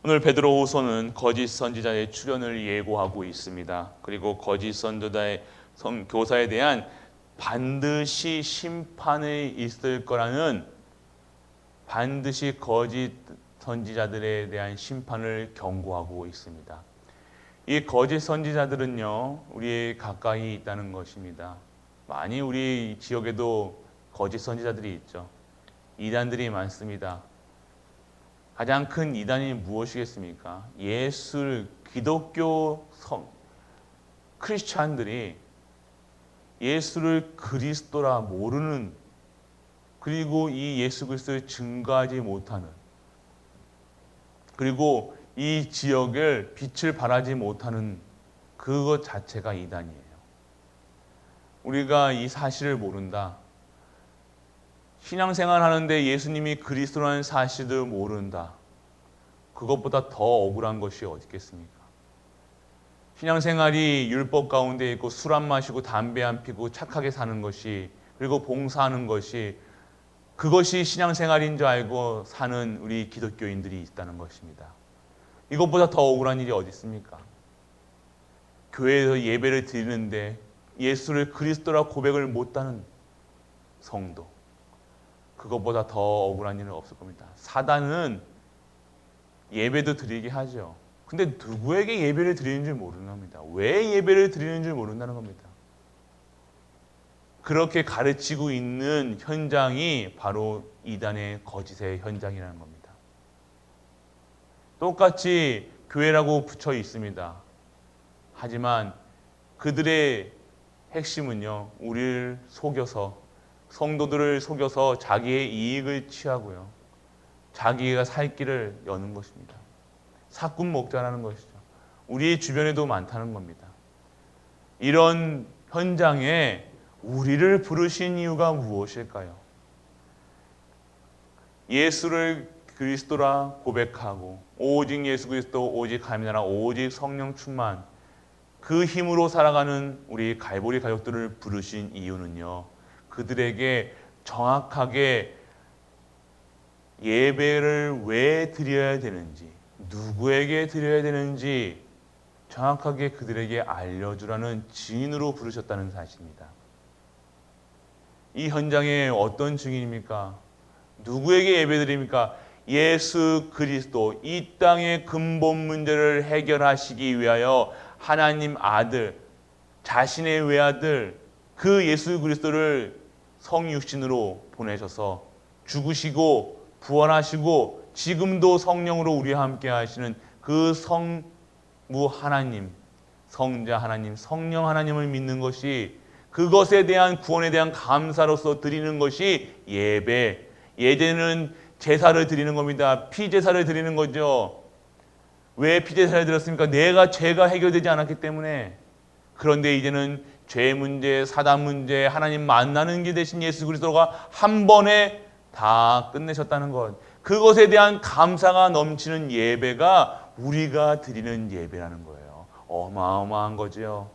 오늘 베드로후서는 거짓 선지자의 출현을 예고하고 있습니다. 그리고 거짓 선지자의 교사에 대한 반드시 심판이 있을 거라는, 반드시 거짓 선지자들에 대한 심판을 경고하고 있습니다. 이 거짓 선지자들은요, 우리 가까이 있다는 것입니다. 많이 우리 지역에도 거짓 선지자들이 있죠. 이단들이 많습니다. 가장 큰 이단이 무엇이겠습니까? 기독교 크리스찬들이 예수를 그리스도라 모르는, 그리고 이 예수 그리스도를 증거하지 못하는, 그리고 이 지역을 빛을 발하지 못하는 그것 자체가 이단이에요. 우리가 이 사실을 모른다. 신앙생활 하는데 예수님이 그리스도라는 사실을 모른다. 그것보다 더 억울한 것이 어디 있겠습니까? 신앙생활이 율법 가운데 있고 술 안 마시고 담배 안 피고 착하게 사는 것이, 그리고 봉사하는 것이, 그것이 신앙생활인 줄 알고 사는 우리 기독교인들이 있다는 것입니다. 이것보다 더 억울한 일이 어디 있습니까? 교회에서 예배를 드리는데 예수를 그리스도라 고백을 못하는 성도, 그것보다 더 억울한 일은 없을 겁니다. 사단은 예배도 드리게 하죠. 근데 누구에게 예배를 드리는 줄 모르는 겁니다. 왜 예배를 드리는 줄 모른다는 겁니다. 그렇게 가르치고 있는 현장이 바로 이단의 거짓의 현장이라는 겁니다. 똑같이 교회라고 붙여 있습니다. 하지만 그들의 핵심은요, 우리를 속여서, 성도들을 속여서 자기의 이익을 취하고요, 자기가 살 길을 여는 것입니다. 사꾼 목자라는 것이죠. 우리 주변에도 많다는 겁니다. 이런 현장에 우리를 부르신 이유가 무엇일까요? 예수를 그리스도라 고백하고 오직 예수 그리스도, 오직 하나님의 나라, 오직 성령 충만, 그 힘으로 살아가는 우리 갈보리 가족들을 부르신 이유는요, 그들에게 정확하게 예배를 왜 드려야 되는지, 누구에게 드려야 되는지 정확하게 그들에게 알려주라는 증인으로 부르셨다는 사실입니다. 이 현장에 어떤 증인입니까? 누구에게 예배드립니까? 예수 그리스도, 이 땅의 근본 문제를 해결하시기 위하여 하나님 아들, 자신의 외아들, 그 예수 그리스도를 성육신으로 보내셔서 죽으시고 부활하시고 지금도 성령으로 우리와 함께 하시는 그 성부 하나님, 성자 하나님, 성령 하나님을 믿는 것이, 그것에 대한 구원에 대한 감사로서 드리는 것이 예배. 예전에는 제사를 드리는 겁니다. 피제사를 드리는 거죠. 왜 피제사를 드렸습니까? 죄가 해결되지 않았기 때문에. 그런데 이제는 죄 문제, 사단 문제, 하나님 만나는 길 대신 예수 그리스도가 한 번에 다 끝내셨다는 것. 그것에 대한 감사가 넘치는 예배가 우리가 드리는 예배라는 거예요. 어마어마한 거죠.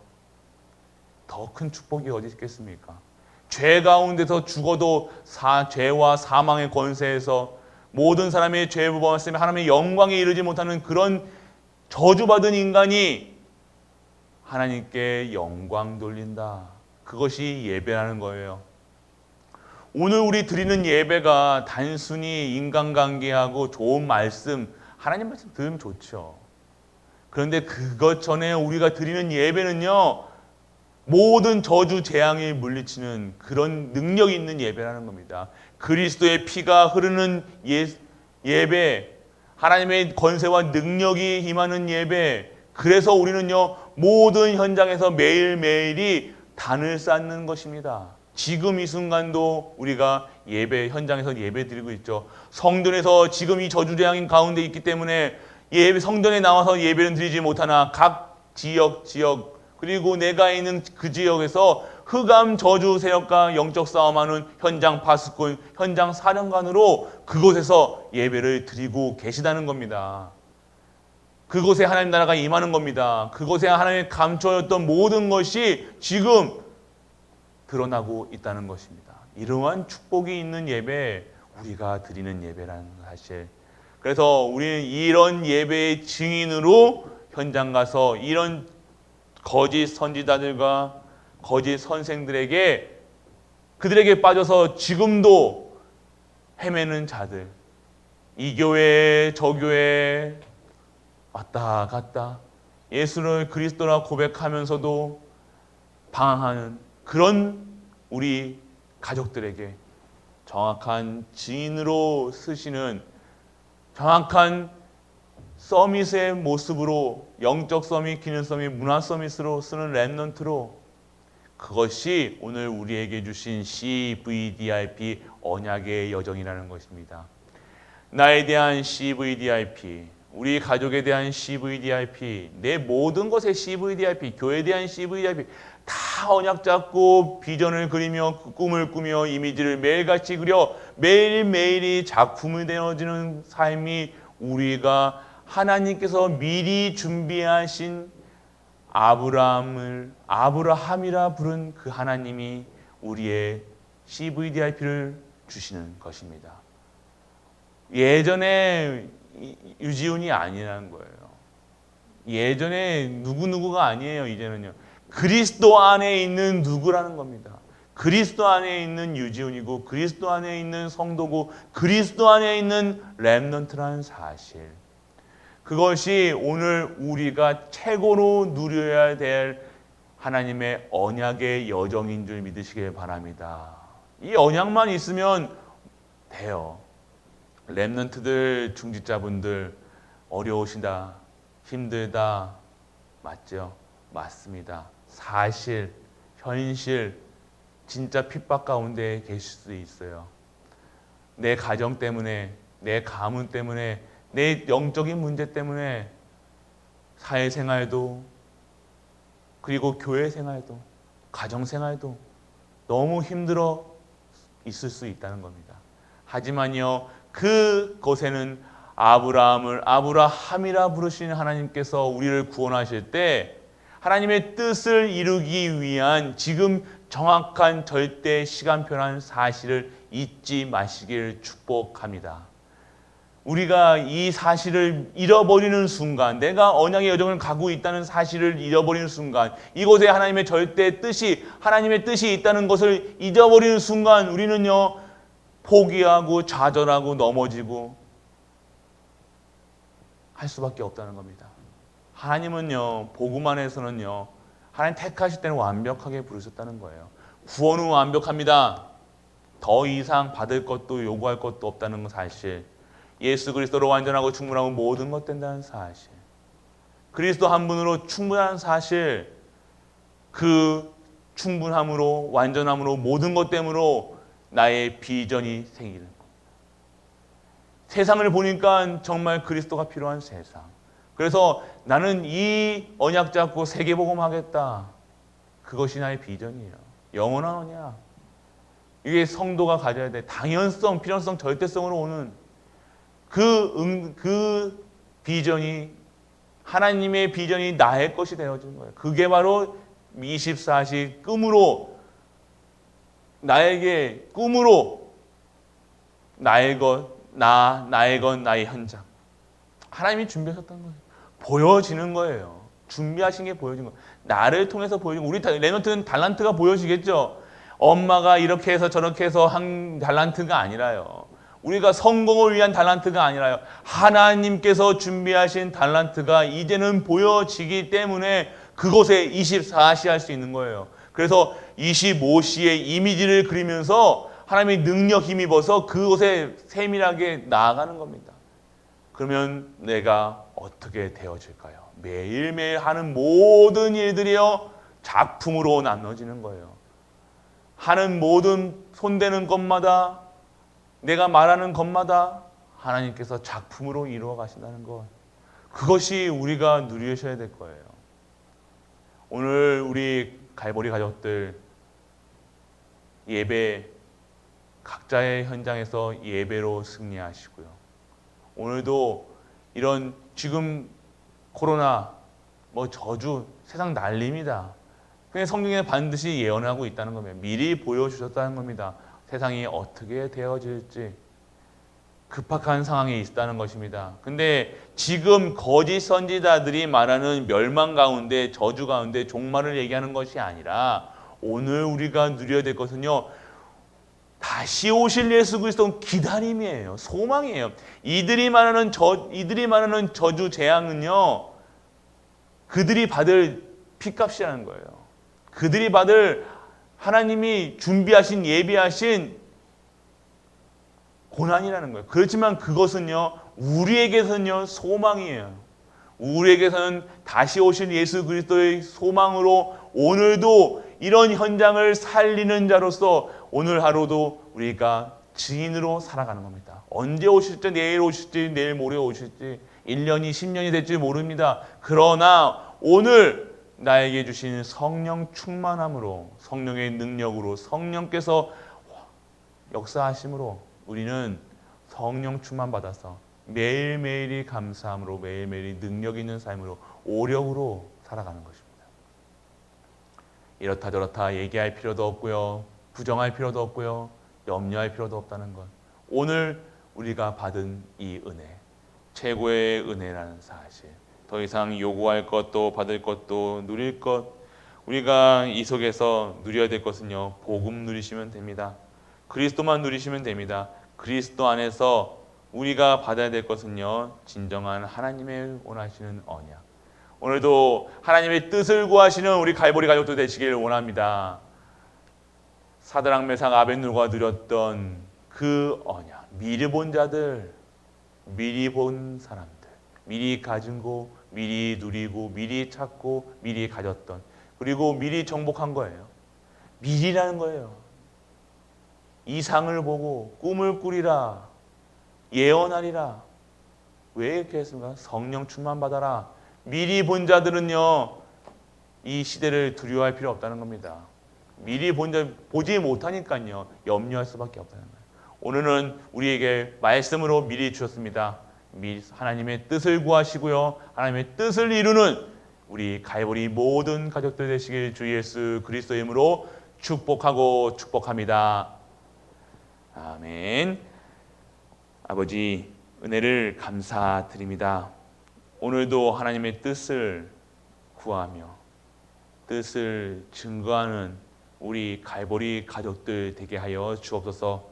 더 큰 축복이 어디 있겠습니까? 죄 가운데서 죽어도 죄와 사망의 권세에서 모든 사람의 죄 부범했으며 하나님의 영광에 이르지 못하는 그런 저주받은 인간이 하나님께 영광 돌린다. 그것이 예배라는 거예요. 오늘 우리 드리는 예배가 단순히 인간관계하고 좋은 말씀, 하나님 말씀 들으면 좋죠. 그런데 그것 전에 우리가 드리는 예배는요, 모든 저주 재앙에 물리치는 그런 능력이 있는 예배라는 겁니다. 그리스도의 피가 흐르는 예배, 하나님의 권세와 능력이 임하는 예배. 그래서 우리는요, 모든 현장에서 매일매일이 단을 쌓는 것입니다. 지금 이 순간도 우리가 예배 현장에서 예배 드리고 있죠. 성전에서 지금 이 저주 재앙인 가운데 있기 때문에 성전에 나와서 예배는 드리지 못하나 각 지역 그리고 내가 있는 그 지역에서 흑암 저주 세력과 영적 싸움하는 현장 파수꾼, 현장 사령관으로 그곳에서 예배를 드리고 계시다는 겁니다. 그곳에 하나님 나라가 임하는 겁니다. 그곳에 하나님의 감춰졌던 모든 것이 지금 드러나고 있다는 것입니다. 이러한 축복이 있는 예배, 우리가 드리는 예배라는 사실. 그래서 우리는 이런 예배의 증인으로 현장 가서 이런 거짓 선지자들과 거짓 선생들에게 그들에게 빠져서 지금도 헤매는 자들, 이 교회 저 교회 왔다 갔다 예수를 그리스도라 고백하면서도 방황하는 그런 우리 가족들에게 정확한 증인으로 쓰시는 정확한 서밋의 모습으로 영적 서밋, 기능 서밋, 문화 서밋으로 쓰는 렘넌트로 그것이 오늘 우리에게 주신 CVDIP 언약의 여정이라는 것입니다. 나에 대한 CVDIP, 우리 가족에 대한 CVDIP, 내 모든 것의 CVDIP, 교회에 대한 CVDIP 다 언약 잡고 비전을 그리며 꿈을 꾸며 이미지를 매일같이 그려 매일매일이 작품이 되어지는 삶이 우리가 하나님께서 미리 준비하신 아브라함이라 부른 그 하나님이 우리의 CVDIP를 주시는 것입니다. 예전에 유지훈이 아니라는 거예요. 예전에 누구누구가 아니에요. 이제는요. 그리스도 안에 있는 누구라는 겁니다. 그리스도 안에 있는 유지훈이고 그리스도 안에 있는 성도고 그리스도 안에 있는 렘넌트라는 사실. 그것이 오늘 우리가 최고로 누려야 될 하나님의 언약의 여정인 줄 믿으시길 바랍니다. 이 언약만 있으면 돼요. 렘넌트들, 중직자분들 어려우시다, 힘들다, 맞죠? 맞습니다. 사실, 현실, 진짜 핍박 가운데 계실 수도 있어요. 내 가정 때문에, 내 가문 때문에, 내 영적인 문제 때문에 사회생활도 그리고 교회생활도 가정생활도 너무 힘들어 있을 수 있다는 겁니다. 하지만요, 그곳에는 아브라함이라 부르시는 하나님께서 우리를 구원하실 때 하나님의 뜻을 이루기 위한 지금 정확한 절대 시간표라는 사실을 잊지 마시길 축복합니다. 우리가 이 사실을 잃어버리는 순간, 내가 언약의 여정을 가고 있다는 사실을 잃어버리는 순간, 이곳에 하나님의 절대 뜻이, 하나님의 뜻이 있다는 것을 잊어버리는 순간 우리는요, 포기하고 좌절하고 넘어지고 할 수밖에 없다는 겁니다. 하나님은요, 복음 안에서는요, 하나님 택하실 때는 완벽하게 부르셨다는 거예요. 구원은 완벽합니다. 더 이상 받을 것도 요구할 것도 없다는 사실. 예수 그리스도로 완전하고 충분하고 모든 것 된다는 사실. 그리스도 한 분으로 충분한 사실. 그 충분함으로 완전함으로 모든 것 때문으로 나의 비전이 생기는 겁니다. 세상을 보니까 정말 그리스도가 필요한 세상. 그래서 나는 이 언약 잡고 세계복음 하겠다. 그것이 나의 비전이에요. 영원한 언약. 이게 성도가 가져야 돼. 당연성, 필연성, 절대성으로 오는 그 비전이 하나님의 비전이 나의 것이 되어지는 거예요. 그게 바로 24시 꿈으로 나에게 꿈으로 나의 것, 나의 것, 나의 현장. 하나님이 준비하셨다는 거예요. 보여지는 거예요. 준비하신 게 보여진 거예요. 나를 통해서 보여진 거예요. 우리 렘넌트는 달란트가 보여지겠죠. 엄마가 이렇게 해서 저렇게 해서 한 달란트가 아니라요. 우리가 성공을 위한 달란트가 아니라요. 하나님께서 준비하신 달란트가 이제는 보여지기 때문에 그곳에 24시 할 수 있는 거예요. 그래서 25시의 이미지를 그리면서 하나님의 능력 힘입어서 그곳에 세밀하게 나아가는 겁니다. 그러면 내가 어떻게 되어질까요? 매일매일 하는 모든 일들이요, 작품으로 나눠지는 거예요. 하는 모든 손대는 것마다, 내가 말하는 것마다 하나님께서 작품으로 이루어 가신다는 것. 그것이 우리가 누리셔야 될 거예요. 오늘 우리 갈보리 가족들 예배, 각자의 현장에서 예배로 승리하시고요. 오늘도 이런 지금 코로나, 저주, 세상 난립니다. 그냥 성경에 반드시 예언하고 있다는 겁니다. 미리 보여주셨다는 겁니다. 세상이 어떻게 되어질지. 급박한 상황에 있다는 것입니다. 근데 지금 거짓 선지자들이 말하는 멸망 가운데, 저주 가운데 종말을 얘기하는 것이 아니라 오늘 우리가 누려야 될 것은요, 다시 오실 예수 그리스도 기다림이에요. 소망이에요. 이들이 말하는 저주 재앙은요, 그들이 받을 핏값이라는 거예요. 그들이 받을 하나님이 준비하신, 예비하신 고난이라는 거예요. 그렇지만 그것은요, 우리에게서는요, 소망이에요. 우리에게서는 다시 오실 예수 그리스도의 소망으로 오늘도 이런 현장을 살리는 자로서 오늘 하루도 우리가 증인으로 살아가는 겁니다. 언제 오실지, 내일 오실지, 내일 모레 오실지, 1년이 10년이 될지 모릅니다. 그러나 오늘 나에게 주신 성령 충만함으로, 성령의 능력으로, 성령께서 역사하심으로 우리는 성령 충만 받아서 매일매일이 감사함으로, 매일매일이 능력 있는 삶으로, 오력으로 살아가는 것입니다. 이렇다 저렇다 얘기할 필요도 없고요, 부정할 필요도 없고요, 염려할 필요도 없다는 것. 오늘 우리가 받은 이 은혜, 최고의 은혜라는 사실, 더 이상 요구할 것도 받을 것도 누릴 것, 우리가 이 속에서 누려야 될 것은요, 복음 누리시면 됩니다. 그리스도만 누리시면 됩니다. 그리스도 안에서 우리가 받아야 될 것은요, 진정한 하나님의 원하시는 언약. 오늘도 하나님의 뜻을 구하시는 우리 갈보리 가족들 되시길 원합니다. 사드락 메삭 아벳느고가 누렸던 그 언약, 미리 본 자들, 미리 본 사람들, 미리 가진 거, 미리 누리고, 미리 찾고, 미리 가졌던, 그리고 미리 정복한 거예요. 미리라는 거예요. 이상을 보고 꿈을 꾸리라, 예언하리라. 왜 이렇게 했습니까? 성령 충만 받아라. 미리 본 자들은요, 이 시대를 두려워할 필요 없다는 겁니다. 미리 보지 못하니까요, 염려할 수밖에 없다는 거예요. 오늘은 우리에게 말씀으로 미리 주셨습니다. 하나님의 뜻을 구하시고요, 하나님의 뜻을 이루는 우리 갈보리 모든 가족들 되시길 주 예수 그리스도의 이름으로 축복하고 축복합니다. 아멘. 아버지, 은혜를 감사드립니다. 오늘도 하나님의 뜻을 구하며 뜻을 증거하는 우리 갈보리 가족들 되게 하여 주옵소서.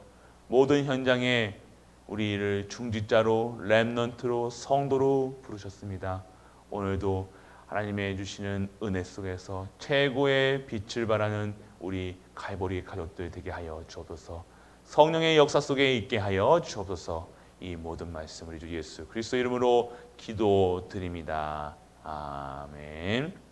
모든 현장에 우리를 중직자로, 렘넌트로, 성도로 부르셨습니다. 오늘도 하나님의 주시는 은혜 속에서 최고의 빛을 발하는 우리 갈보리 가족들 되게 하여 주옵소서. 성령의 역사 속에 있게 하여 주옵소서. 이 모든 말씀을 주 예수 그리스도 이름으로 기도드립니다. 아멘.